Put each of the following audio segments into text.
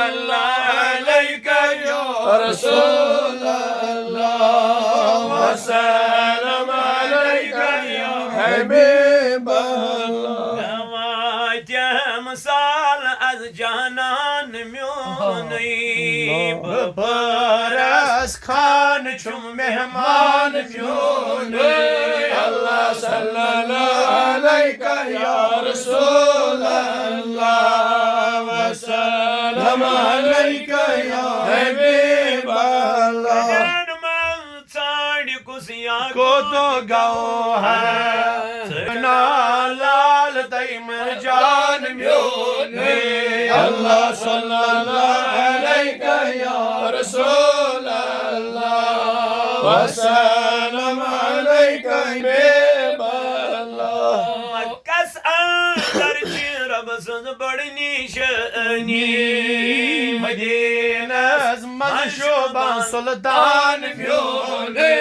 अलैका या रसूल अल्लाह व सलाम अलैका या हबीब अल्लाह मिसाल अज जहानान म्योनई बरस खान छुम मेहमान म्योनई अल्लाह सल्लल्लाहु अलैका या रसूल अल्लाह व सलाम अलैका या हबीब अल्लाह को तो गाओ है लाल तैम जान म्योने अल्लाह सल्लल्लाहु अलैका या रसूल अल्लाह व सलाम अलैका हबीब अल्लाह कस अंदर रब सद बड़नी शनी मदीना मशोबा सुल्तान म्योने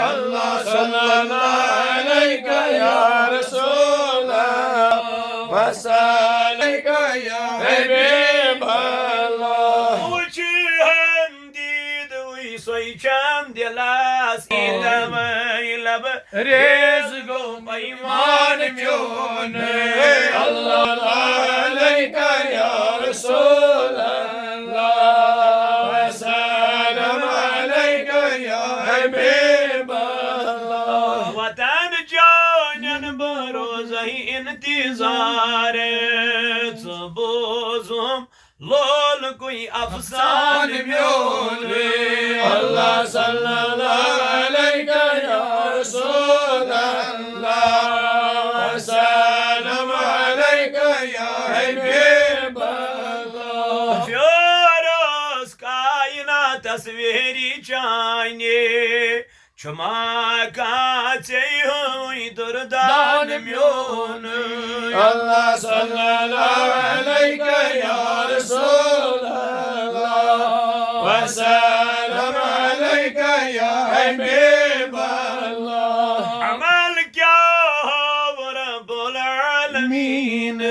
अल्लाह सल्लल्लाहु अलैका या रसूल अल्लाह व अलैका या हबीब अल्लाह उच हमदीद वी सोइचम दिलास इतमय लब रेज गो ईमान म्योने अल्लाह अलैका या रसूल अल्लाह व सलाम अलैका या हबीब अल्लाह वतन जानन बरोज़हि इंतजार बोजुम लोल कोई अफसान म्योने अल्लाह सल्लल्लाहु अलैका या रसूल अल्लाह व सलाम अलैका या हबीब अल्लाह फ्योरस कायनात तस्वीरी चाने छुमा काचे हुई दुर्दान म्योन अल्लाह सल्लल्लाहु अलैका या रसूल अल्लाह व सलाम अलैका या हबीब अल्लाह अमल क्या हो रब्बुल आलमीन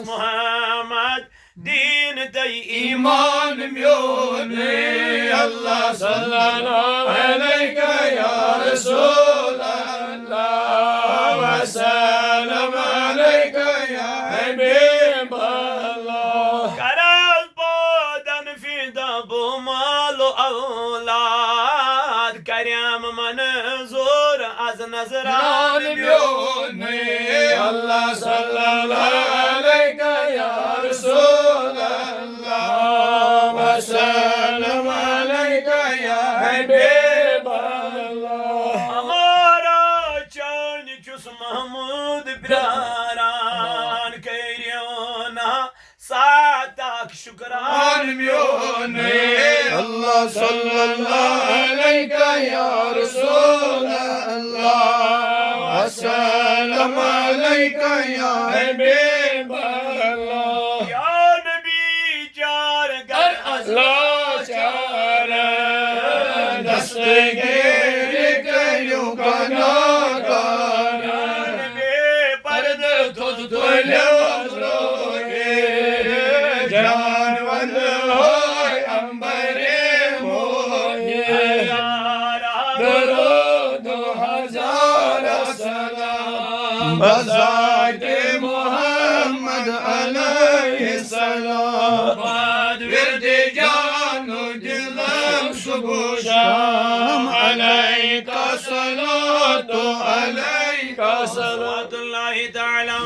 मुहम्मद दीन तई ईमान म्योने अल्लाह सल्लल्लाहु अलैका या रसूल अल्लाह व सलाम अलैका या हबीब अल्लाह करल बोदन फिदा बुमाल औलाद करम मंजूर az नजरान म्योने अल्लाह सल्लल्लाहु अलैका या रसूल अल्लाह व सलाम अलैका या हबीब अल्लाह हमारा चान चुस महमूद प्यारान करियो ना साताक शुक्रान म्योने अल्लाह सल्लल्लाहु अलैका या रसूल अल्लाह व सलाम अलैका या हबीब अल्लाह या नबी जार कर अल्लाह चार दस्तगीर कयो कना कर नबी पर्द तुद तोलो जानवन होय अंबरे मोये दरूद हजार सलाम बज़ाते मोहम्मद अलैहि सलाम बाद विरद जानो दिलम सुबह शाम अलैका सलातो अलैका सलातुल्लाहि तआला